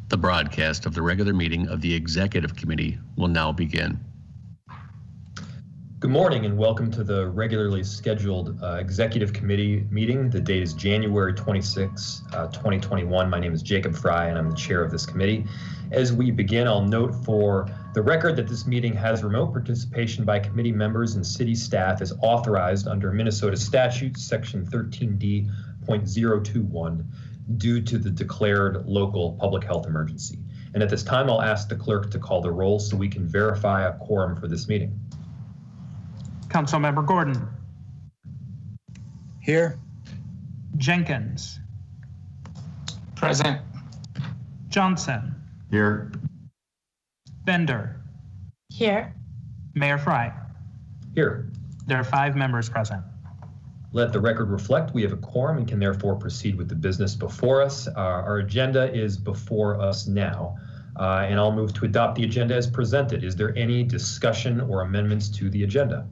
The broadcast of the regular meeting of the Executive Committee will now begin. Good morning and welcome to the regularly scheduled Executive Committee meeting. The date is January 26, 2021. My name is Jacob Fry and I'm the chair of this committee. As we begin, I'll note for the record that this meeting has remote participation by committee members and city staff as authorized under Minnesota statute section 13D.021 due to the declared local public health emergency. And at this time, I'll ask the clerk to call the roll so we can verify a quorum for this meeting. Councilmember Gordon. Here. Jenkins. Present. Johnson. Here. Bender. Here. Mayor Fry. Here. There are 5 members present. Let the record reflect we have a quorum and can therefore proceed with the business before us. Our agenda is before us now, and I'll move to adopt the agenda as presented. Is there any discussion or amendments to the agenda?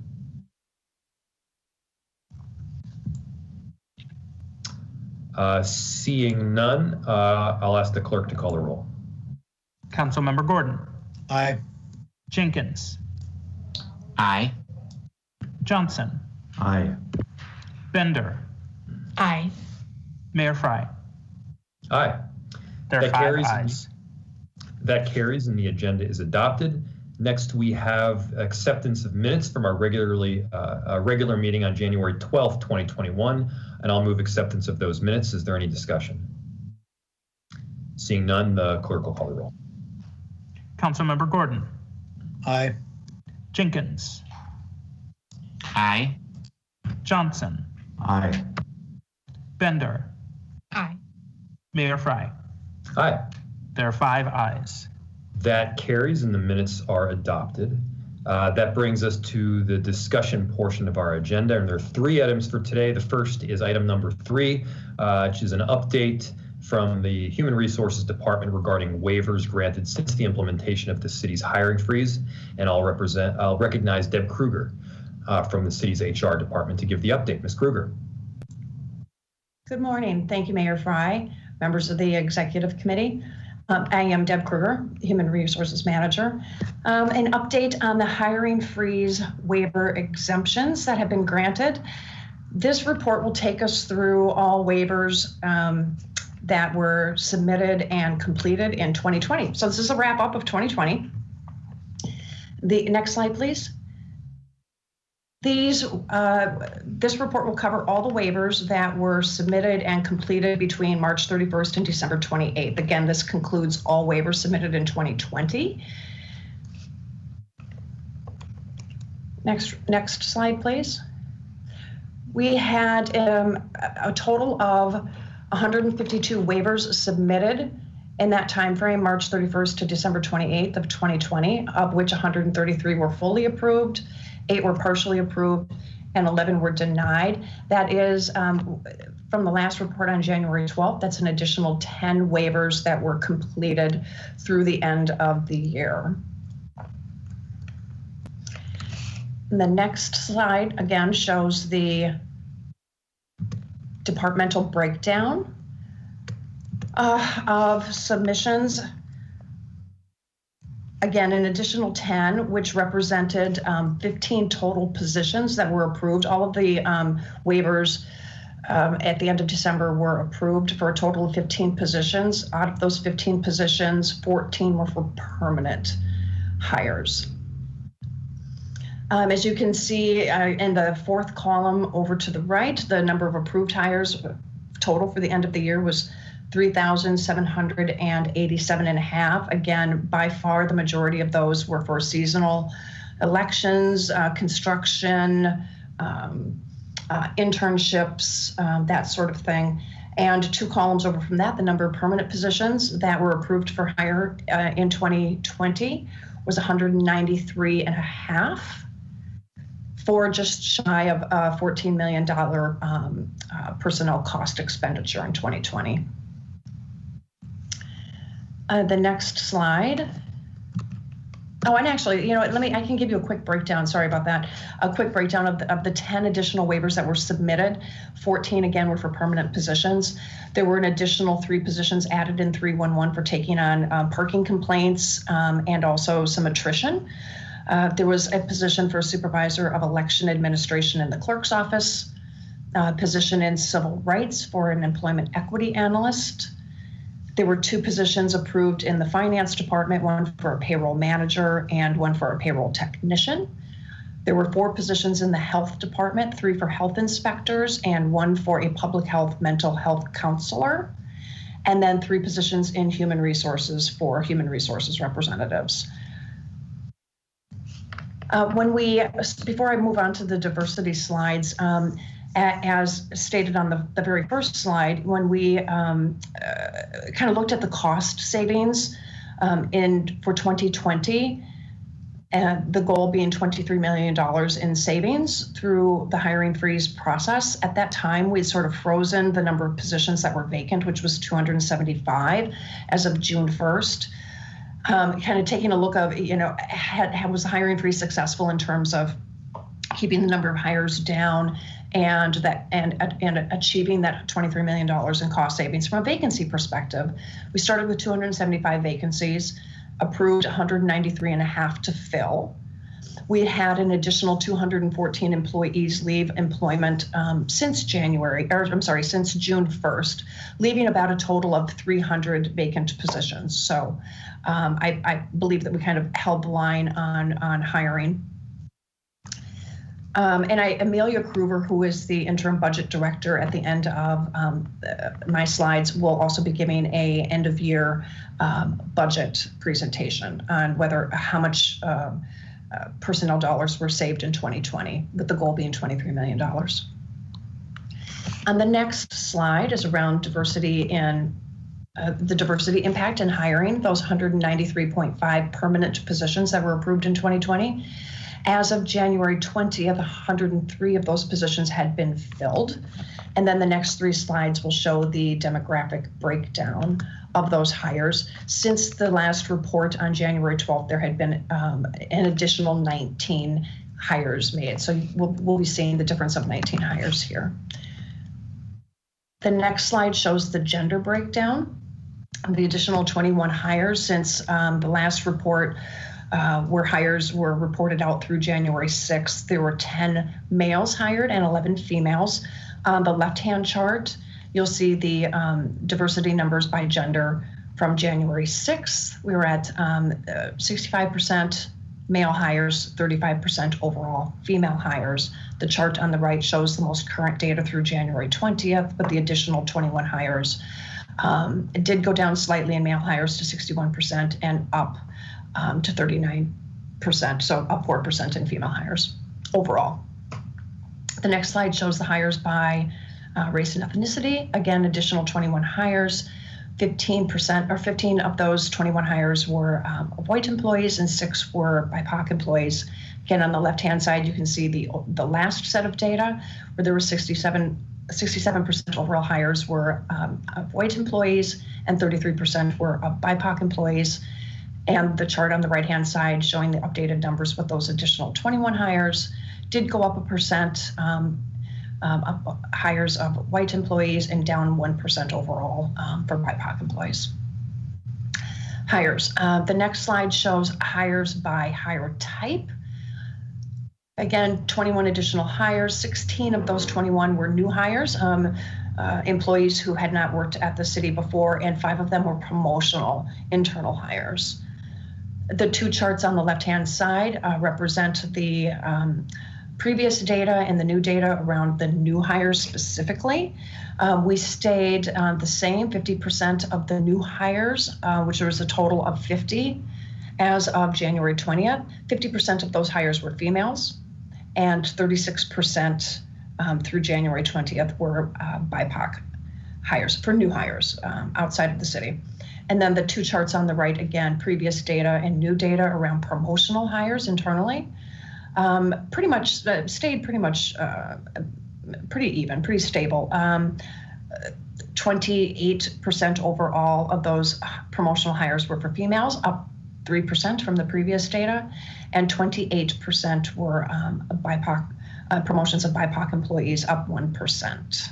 Seeing none, I'll ask the clerk to call the roll. Councilmember Gordon. Aye. Jenkins. Aye. Johnson. Aye. Bender. Aye. Mayor Fry. Aye. There are 5 ayes. That carries and the agenda is adopted. Next, we have acceptance of minutes from our regular meeting on January 12th, 2021, and I'll move acceptance of those minutes. Is there any discussion? Seeing none, the clerk will call the roll. Councilmember Gordon. Aye. Jenkins. Aye. Johnson. Aye. Bender. Aye. Mayor Fry. Aye. There are 5 ayes. That carries and the minutes are adopted. That brings us to the discussion portion of our agenda, and there are 3 items for today. The first is item number 3, which is an update from the Human Resources Department regarding waivers granted since the implementation of the city's hiring freeze, and I'll recognize Deb Kruger from the city's HR department to give the update. Ms. Kruger. Good morning. Thank you, Mayor Fry, members of the Executive Committee. I am Deb Kruger, Human Resources Manager. An update on the hiring freeze waiver exemptions that have been granted. This report will take us through all waivers that were submitted and completed in 2020. So this is a wrap up of 2020. The next slide, please. This report will cover all the waivers that were submitted and completed between March 31st and December 28th. Again, this concludes all waivers submitted in 2020. Next slide, please. We had a total of 152 waivers submitted in that time frame, March 31st to December 28th of 2020, of which 133 were fully approved, 8 were partially approved, and 11 were denied. That is from the last report on January 12th. That's an additional 10 waivers that were completed through the end of the year. And the next slide again shows the departmental breakdown of submissions. Again, an additional 10, which represented 15 total positions that were approved. All of the waivers at the end of December were approved for a total of 15 positions. Out of those 15 positions, 14 were for permanent hires. As you can see in the 4th column over to the right, the number of approved hires total for the end of the year was 3,787.5. Again, by far the majority of those were for seasonal elections, construction, internships, that sort of thing. And 2 columns over from that, the number of permanent positions that were approved for hire in 2020 was 193.5 for just shy of a $14 million personnel cost expenditure in 2020. The next slide Oh, and actually, I can give you a quick breakdown. Sorry about that. A quick breakdown of the 10 additional waivers that were submitted. 14, again, were for permanent positions. There were an additional 3 positions added in 311 for taking on parking complaints and also some attrition. There was a position for a supervisor of election administration in the clerk's office, a position in civil rights for an employment equity analyst. There were 2 positions approved in the finance department, one for a payroll manager and one for a payroll technician. There were 4 positions in the health department, 3 for health inspectors and 1 for a public health mental health counselor, and then 3 positions in human resources for human resources representatives. Before I move on to the diversity slides, as stated on the very first slide, when we kind of looked at the cost savings for 2020, and the goal being $23 million in savings through the hiring freeze process. At that time, we'd sort of frozen the number of positions that were vacant, which was 275 as of June 1st. Kind of taking a look of, was the hiring freeze successful in terms of keeping the number of hires down and achieving that $23 million in cost savings from a vacancy perspective. We started with 275 vacancies, approved 193.5 to fill. We had an additional 214 employees leave employment since June 1st, leaving about a total of 300 vacant positions. So I believe that we kind of held the line on hiring. And Amelia Kruger, who is the interim budget director at the end of my slides, will also be giving a end of year budget presentation on how much personnel dollars were saved in 2020, with the goal being $23 million. On the next slide is around diversity in the diversity impact in hiring, those 193.5 permanent positions that were approved in 2020. As of January 20th, 103 of those positions had been filled. And then the next 3 slides will show the demographic breakdown of those hires. Since the last report on January 12th, there had been an additional 19 hires made. So we'll be seeing the difference of 19 hires here. The next slide shows the gender breakdown. The additional 21 hires since the last report where hires were reported out through January 6th. There were 10 males hired and 11 females. On the left-hand chart, you'll see the diversity numbers by gender from January 6th. We were at 65% male hires, 35% overall female hires. The chart on the right shows the most current data through January 20th, but the additional 21 hires. It did go down slightly in male hires to 61% and up to 39%, so up 4% in female hires overall. The next slide shows the hires by race and ethnicity. Again, additional 21 hires. 15 of those 21 hires were white employees and 6 were BIPOC employees. Again, on the left-hand side, you can see the last set of data where there were 67% overall hires were of white employees and 33% were of BIPOC employees. And the chart on the right-hand side showing the updated numbers with those additional 21 hires did go up 1%, hires of white employees and down 1% overall for BIPOC employees. Hires. The next slide shows hires by hire type. Again, 21 additional hires. 16 of those 21 were new hires, employees who had not worked at the city before, and 5 of them were promotional internal hires. The 2 charts on the left-hand side represent the previous data and the new data around the new hires specifically. We stayed the same, 50% of the new hires, which was a total of 50 as of January 20th. 50% of those hires were females, and 36% through January 20th were BIPOC hires, for new hires outside of the city. And then the 2 charts on the right, again, previous data and new data around promotional hires internally. Pretty much stayed pretty even, pretty stable. 28% overall of those promotional hires were for females, up 3% from the previous data, and 28% were BIPOC promotions of BIPOC employees, up 1%.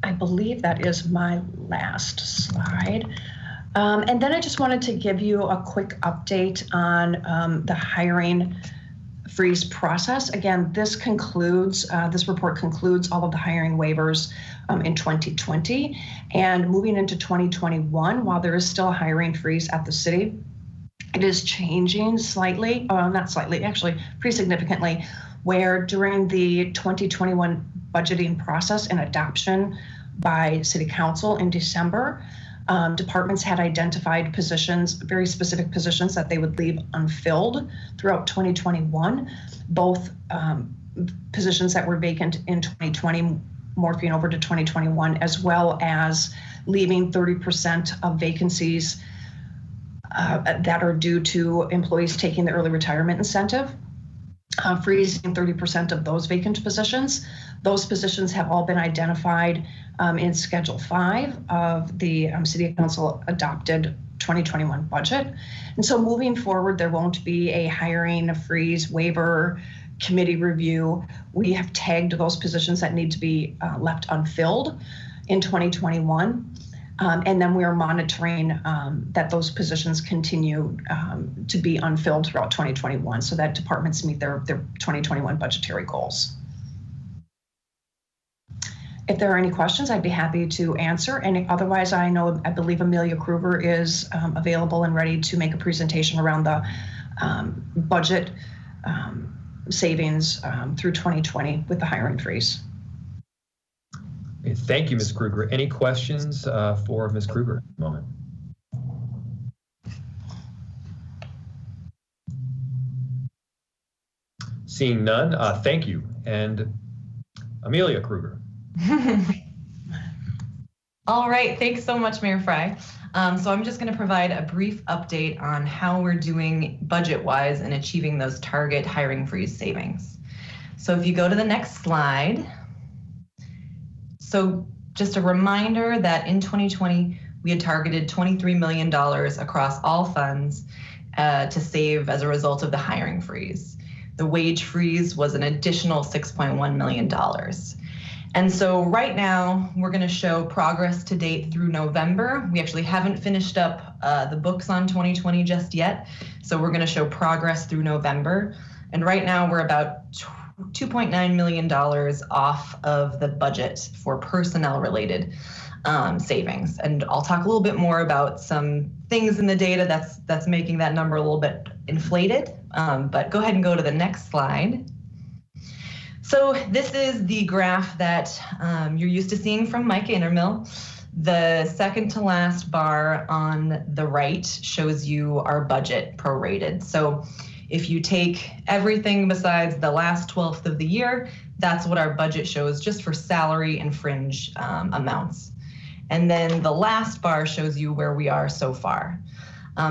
I believe that is my last slide. And then I just wanted to give you a quick update on the hiring freeze process. Again, this report concludes all of the hiring waivers in 2020. And moving into 2021, while there is still a hiring freeze at the city, it is changing slightly, not slightly, actually pretty significantly, where during the 2021 budgeting process and adoption by City Council in December, departments had identified positions, very specific positions that they would leave unfilled throughout 2021, both positions that were vacant in 2020 morphing over to 2021, as well as leaving 30% of vacancies that are due to employees taking the early retirement incentive, freezing 30% of those vacant positions. Those positions have all been identified in Schedule 5 of the City Council adopted 2021 budget. And so moving forward, there won't be a hiring, a freeze, waiver, committee review. We have tagged those positions that need to be left unfilled in 2021. And then we are monitoring that those positions continue to be unfilled throughout 2021 so that departments meet their 2021 budgetary goals. If there are any questions, I'd be happy to answer. And otherwise, I believe Amelia Kruger is available and ready to make a presentation around the budget savings through 2020 with the hiring freeze. Thank you, Ms. Kruger. Any questions for Ms. Kruger at the moment? Seeing none, thank you. And Amelia Kruger. All right, thanks so much, Mayor Fry. So I'm just going to provide a brief update on how we're doing budget-wise in achieving those target hiring freeze savings. So if you go to the next slide. So just a reminder that in 2020, we had targeted $23 million across all funds to save as a result of the hiring freeze. The wage freeze was an additional $6.1 million. And so right now, we're going to show progress to date through November. We actually haven't finished up the books on 2020 just yet. So we're going to show progress through November. And right now, we're about $2.9 million off of the budget for personnel-related savings. And I'll talk a little bit more about some things in the data that's making that number a little bit inflated. But go ahead and go to the next slide. So this is the graph that you're used to seeing from Mike Innermill. The second to last bar on the right shows you our budget prorated. So if you take everything besides the last 12th of the year, that's what our budget shows just for salary and fringe amounts. And then the last bar shows you where we are so far.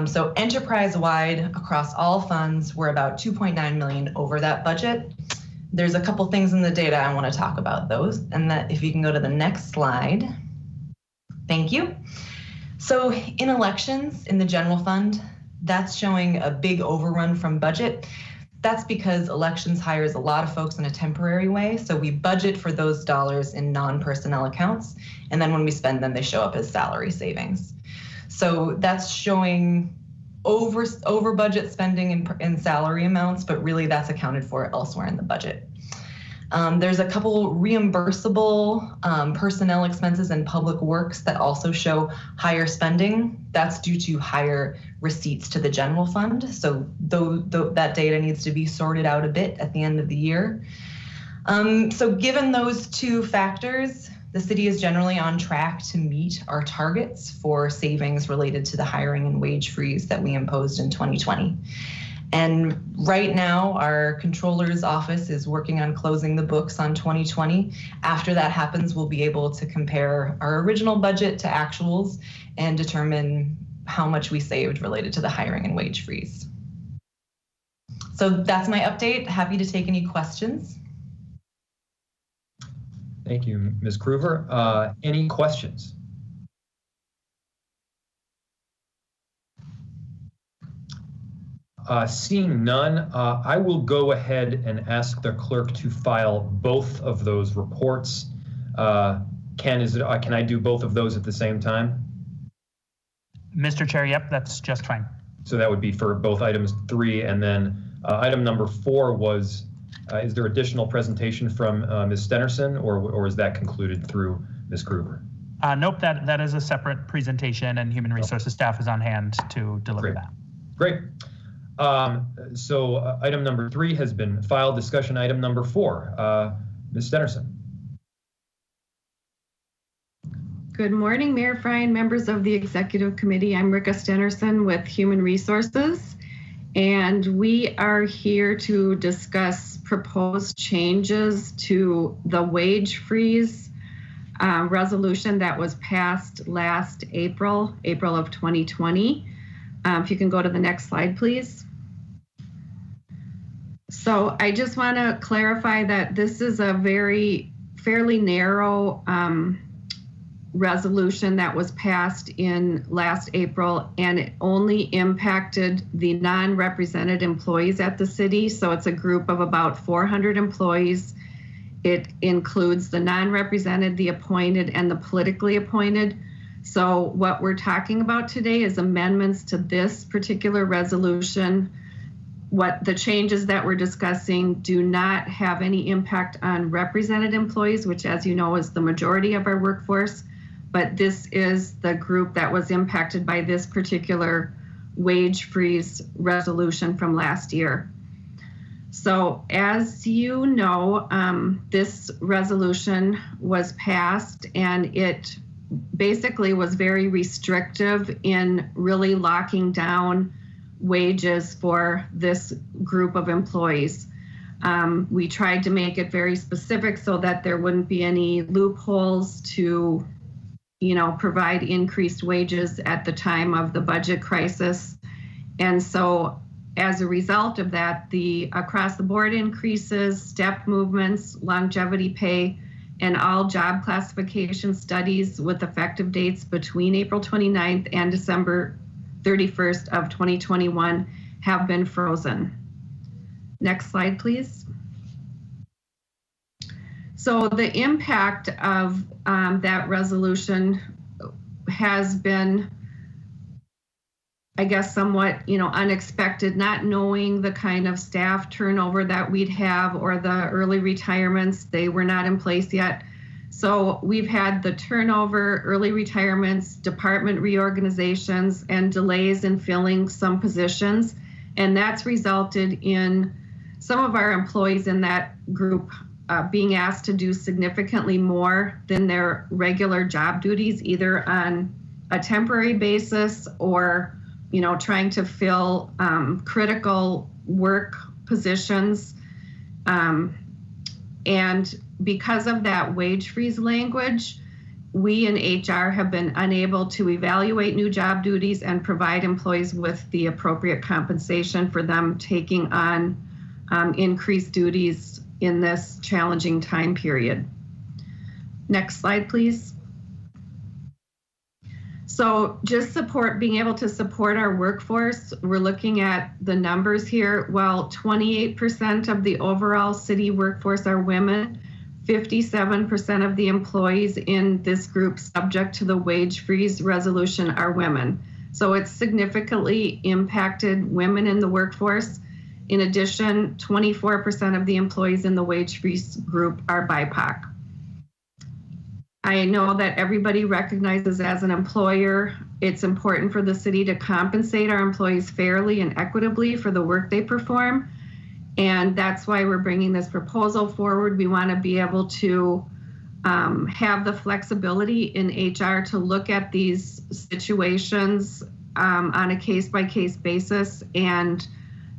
So enterprise-wide across all funds, we're about 2.9 million over that budget. There's a couple things in the data I want to talk about those, and that if you can go to the next slide. Thank you. So in elections in the general fund, that's showing a big overrun from budget. That's because elections hires a lot of folks in a temporary way. So we budget for those dollars in non-personnel accounts. And then when we spend them, they show up as salary savings. So that's showing over budget spending in salary amounts, but really that's accounted for elsewhere in the budget. There's a couple reimbursable personnel expenses in public works that also show higher spending. That's due to higher receipts to the general fund. So that data needs to be sorted out a bit at the end of the year. So given those two factors, the city is generally on track to meet our targets for savings related to the hiring and wage freeze that we imposed in 2020. And right now, our controller's office is working on closing the books on 2020. After that happens, we'll be able to compare our original budget to actuals and determine how much we saved related to the hiring and wage freeze. So that's my update. Happy to take any questions. Thank you, Ms. Kruger. Any questions? Seeing none, I will go ahead and ask the clerk to file both of those reports. Ken, can I do both of those at the same time? Mr. Chair, yep, that's just fine. So that would be for both items 3, and then item number 4 was, is there additional presentation from Ms. Stenerson, or is that concluded through Ms. Gruber? Nope, that is a separate presentation, and Human Resources staff is on hand to deliver that. Great. So item number 3 has been filed. Discussion item number 4. Ms. Stenerson. Good morning, Mayor Fry and members of the Executive Committee. I'm Rika Stenerson with Human Resources, and we are here to discuss proposed changes to the wage freeze resolution that was passed last April of 2020. If you can go to the next slide, please. So I just want to clarify that this is a fairly narrow resolution that was passed in last April, and it only impacted the non-represented employees at the city. So it's a group of about 400 employees. It includes the non-represented, the appointed, and the politically appointed. So what we're talking about today is amendments to this particular resolution. What the changes that we're discussing do not have any impact on represented employees, which, as you know, is the majority of our workforce. But this is the group that was impacted by this particular wage freeze resolution from last year. So as you know, this resolution was passed, and it basically was very restrictive in really locking down wages for this group of employees. We tried to make it very specific so that there wouldn't be any loopholes to provide increased wages at the time of the budget crisis. And so as a result of that, the across the board increases, step movements, longevity pay, and all job classification studies with effective dates between April 29th and December 31st of 2021 have been frozen. Next slide, please. So the impact of that resolution has been, I guess, somewhat, unexpected, not knowing the kind of staff turnover that we'd have or the early retirements. They were not in place yet. So we've had the turnover, early retirements, department reorganizations, and delays in filling some positions. And that's resulted in some of our employees in that group being asked to do significantly more than their regular job duties, either on a temporary basis or, trying to fill critical work positions. And because of that wage freeze language, we in HR have been unable to evaluate new job duties and provide employees with the appropriate compensation for them taking on increased duties in this challenging time period. Next slide, please. So just being able to support our workforce, we're looking at the numbers here. While 28% of the overall city workforce are women, 57% of the employees in this group subject to the wage freeze resolution are women. So it's significantly impacted women in the workforce. In addition, 24% of the employees in the wage freeze group are BIPOC. I know that everybody recognizes as an employer, it's important for the city to compensate our employees fairly and equitably for the work they perform. And that's why we're bringing this proposal forward. We want to be able to have the flexibility in HR to look at these situations on a case-by-case basis and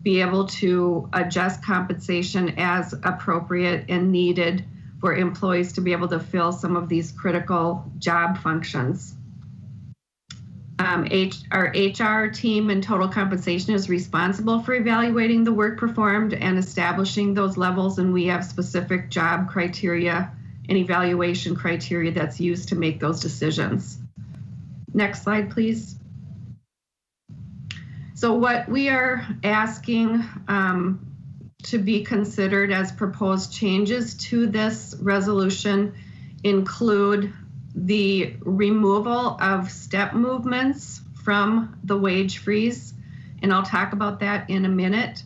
be able to adjust compensation as appropriate and needed for employees to be able to fill some of these critical job functions. Our HR team and total compensation is responsible for evaluating the work performed and establishing those levels, and we have specific job criteria and evaluation criteria that's used to make those decisions. Next slide, please. So what we are asking to be considered as proposed changes to this resolution include the removal of step movements from the wage freeze, and I'll talk about that in a minute.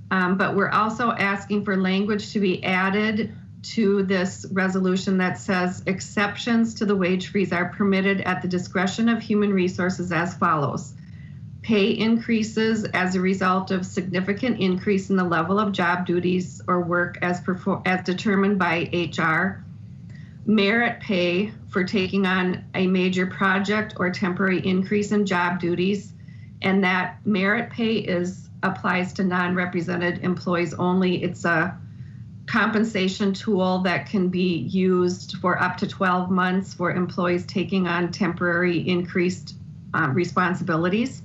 But we're also asking for language to be added to this resolution that says exceptions to the wage freeze are permitted at the discretion of Human Resources as follows. Pay increases as a result of significant increase in the level of job duties or work as determined by HR. Merit pay for taking on a major project or temporary increase in job duties, and that merit pay applies to non-represented employees only. It's a compensation tool that can be used for up to 12 months for employees taking on temporary increased responsibilities.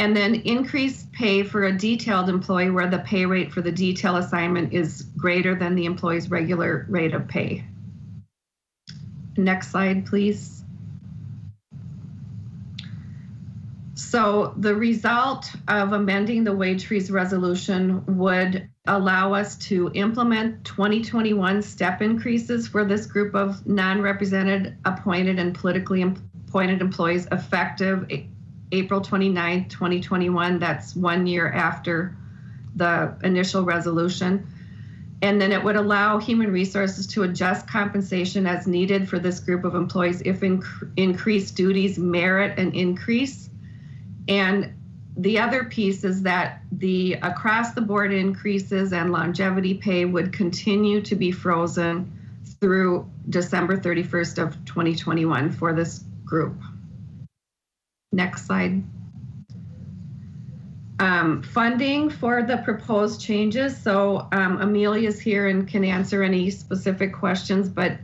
And then increased pay for a detailed employee where the pay rate for the detail assignment is greater than the employee's regular rate of pay. Next slide, please. So the result of amending the wage freeze resolution would allow us to implement 2021 step increases for this group of non-represented, appointed, and politically appointed employees effective April 29th, 2021. That's 1 year after the initial resolution. And then it would allow Human Resources to adjust compensation as needed for this group of employees if increased duties merit an increase. And the other piece is that the across-the-board increases and longevity pay would continue to be frozen through December 31st of 2021 for this group. Next slide. Funding for the proposed changes. So Amelia's here and can answer any specific questions, but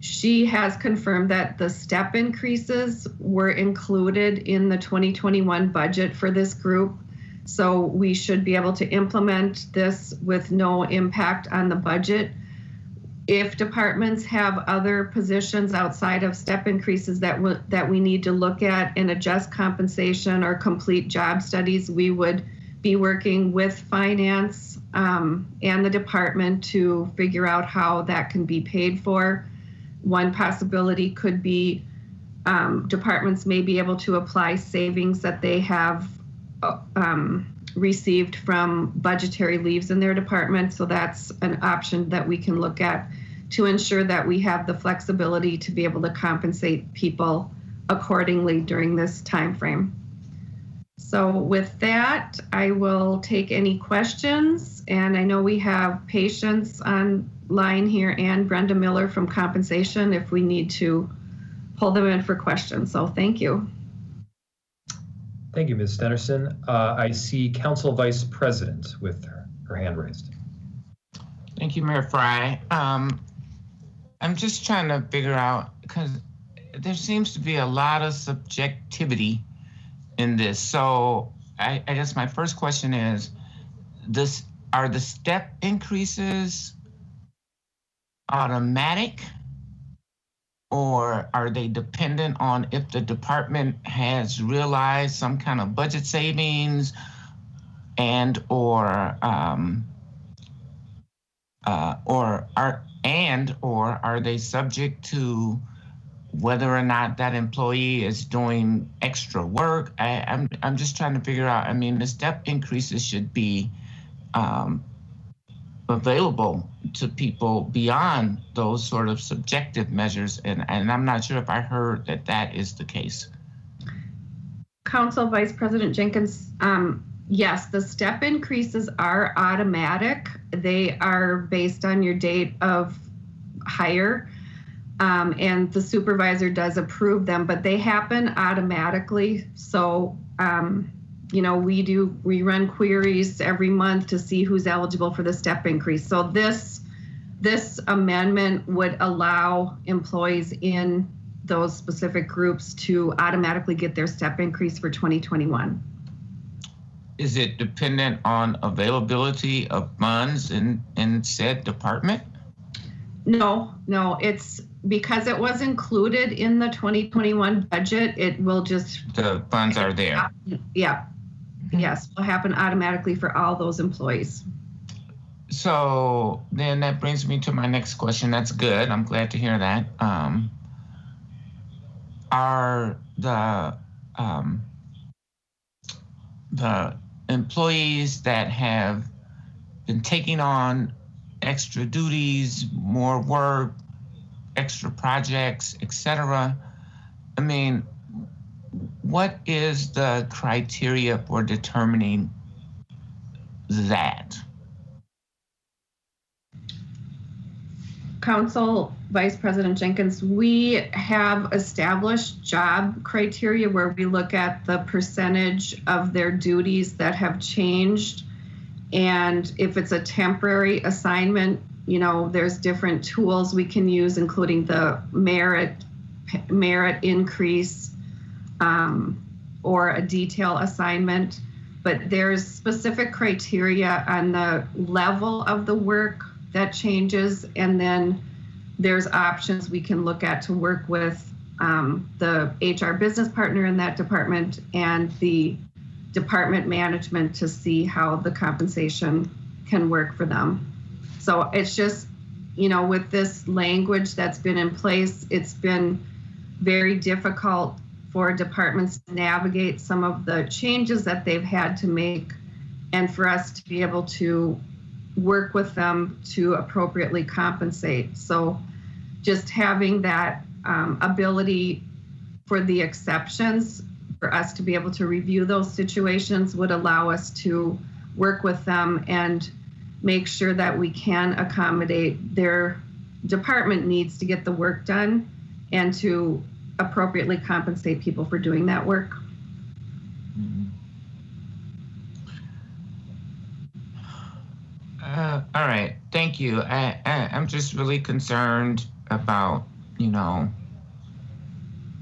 she has confirmed that the step increases were included in the 2021 budget for this group. So we should be able to implement this with no impact on the budget. If departments have other positions outside of step increases that we need to look at and adjust compensation or complete job studies, we would be working with finance and the department to figure out how that can be paid for. One possibility could be departments may be able to apply savings that they have received from budgetary leaves in their department. So that's an option that we can look at to ensure that we have the flexibility to be able to compensate people accordingly during this time frame. So with that, I will take any questions. And I know we have Patience online here and Brenda Miller from compensation if we need to pull them in for questions. So thank you. Thank you, Ms. Stennerson. I see Council Vice President with her hand raised. Thank you, Mayor Fry. I'm just trying to figure out, because there seems to be a lot of subjectivity in this. So I guess my first question is, are the step increases automatic, or are they dependent on if the department has realized some kind of budget savings and or are they subject to whether or not that employee is doing extra work? I'm just trying to figure out. I mean, the step increases should be available to people beyond those sort of subjective measures, and I'm not sure if I heard that is the case. Council Vice President Jenkins, yes, the step increases are automatic. They are based on your date of hire, and the supervisor does approve them, but they happen automatically. So, you know, we run queries every month to see who's eligible for the step increase. So this amendment would allow employees in those specific groups to automatically get their step increase for 2021. Is it dependent on availability of funds in said department? No, it's because it was included in the 2021 budget. It will just, the funds are there. Yeah. Yes, will happen automatically for all those employees. So then that brings me to my next question. That's good. I'm glad to hear that. Are the employees that have been taking on extra duties, more work, extra projects, etc.? I mean, what is the criteria for determining that? Council Vice President Jenkins, we have established job criteria where we look at the percentage of their duties that have changed. And if it's a temporary assignment, you know, there's different tools we can use, including the merit increase or a detail assignment. But there's specific criteria on the level of the work that changes, and then there's options we can look at to work with the HR business partner in that department and the department management to see how the compensation can work for them. So it's just, you know, with this language that's been in place, it's been very difficult for departments to navigate some of the changes that they've had to make, and for us to be able to work with them to appropriately compensate. So just having that ability for the exceptions, for us to be able to review those situations, would allow us to work with them and make sure that we can accommodate their department needs to get the work done and to appropriately compensate people for doing that work. All right, thank you. I'm just really concerned about, you know,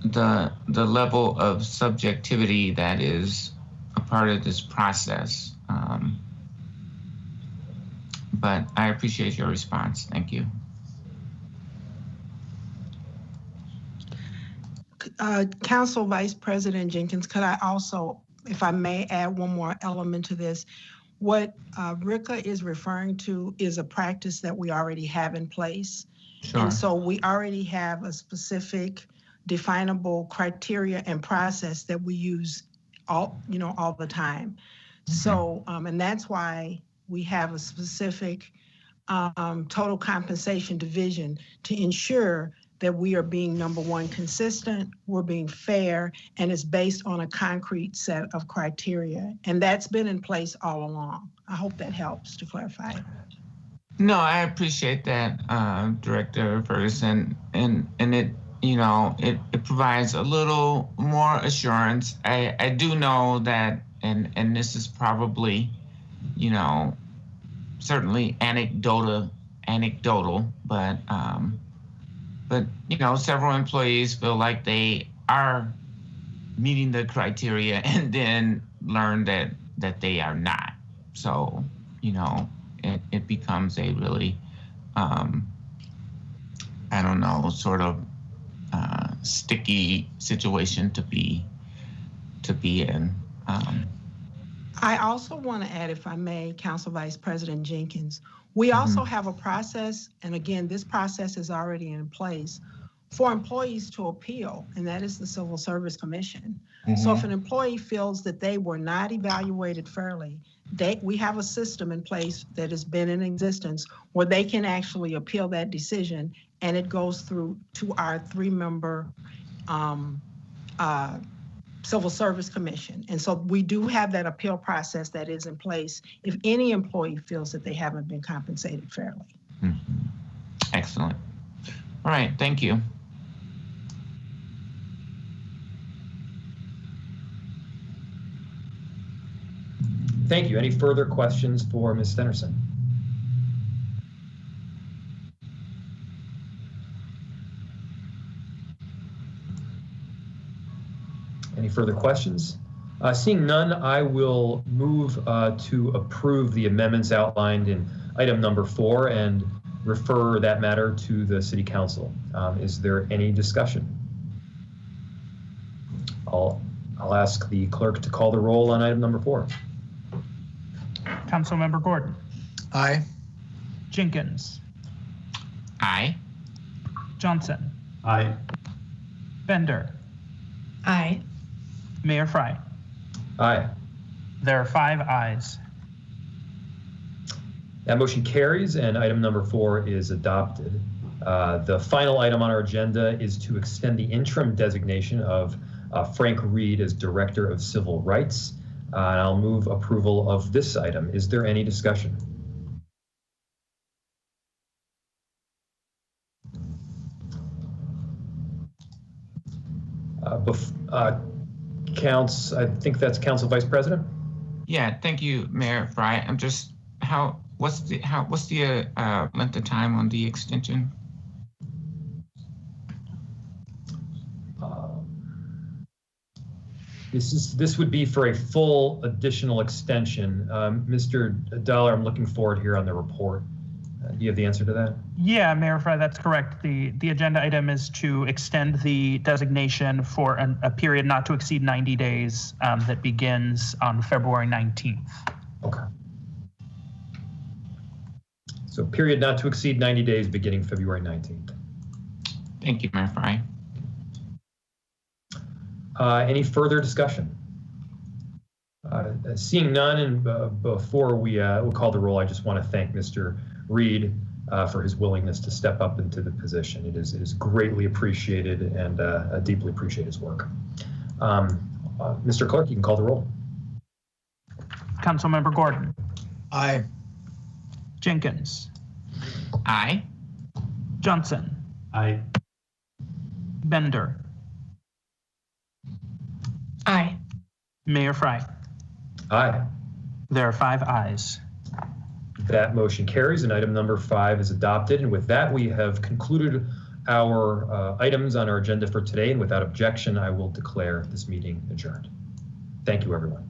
the level of subjectivity that is a part of this process. But I appreciate your response. Thank you. Council Vice President Jenkins, could I also, if I may, add one more element to this? What Rika is referring to is a practice that we already have in place. Sure. And so we already have a specific definable criteria and process that we use all the time. So, and that's why we have a specific total compensation division to ensure that we are being, number one, consistent, we're being fair, and it's based on a concrete set of criteria. And that's been in place all along. I hope that helps to clarify. No, I appreciate that, Director Ferguson, and it, you know, it provides a little more assurance. I do know that, and this is probably, you know, certainly anecdotal, but you know, several employees feel like they are meeting the criteria and then learn that they are not. So, you know, it becomes a really, I don't know, sort of sticky situation to be in. I also want to add, if I may, Council Vice President Jenkins, we also have a process, and again, this process is already in place, for employees to appeal, and that is the Civil Service Commission. So if an employee feels that they were not evaluated fairly, we have a system in place that has been in existence where they can actually appeal that decision, and it goes through to our 3-member Civil Service Commission. And so we do have that appeal process that is in place if any employee feels that they haven't been compensated fairly. Excellent. All right, thank you. Thank you. Any further questions for Ms. Stenerson? Any further questions? Seeing none, I will move to approve the amendments outlined in item number 4 and refer that matter to the City Council. Is there any discussion? I'll I'll ask the clerk to call the roll on item number 4. Councilmember Gordon. Aye. Jenkins. Aye. Johnson. Aye. Bender. Aye. Mayor Fry. Aye. There are 5 ayes. That motion carries, and item number 4 is adopted. The final item on our agenda is to extend the interim designation of Frank Reed as Director of Civil Rights. And I'll move approval of this item. Is there any discussion? I think that's Council Vice President. Yeah, thank you, Mayor Fry. I'm just, what's the length of time on the extension? This would be for a full additional extension. Mr. Dollar, I'm looking forward here on the report. Do you have the answer to that? Yeah, Mayor Fry, that's correct. The agenda item is to extend the designation for a period not to exceed 90 days that begins on February 19th. Okay. So period not to exceed 90 days beginning February 19th. Thank you, Mayor Fry. Any further discussion? Seeing none, and before we'll call the roll, I just want to thank Mr. Reed for his willingness to step up into the position. It is greatly appreciated, and I deeply appreciate his work. Mr. Clerk, you can call the roll. Councilmember Gordon. Aye. Jenkins. Aye. Johnson. Aye. Bender. Aye. Mayor Fry. Aye. There are 5 ayes. That motion carries, and item number 5 is adopted. And with that, we have concluded our items on our agenda for today. And without objection, I will declare this meeting adjourned. Thank you, everyone.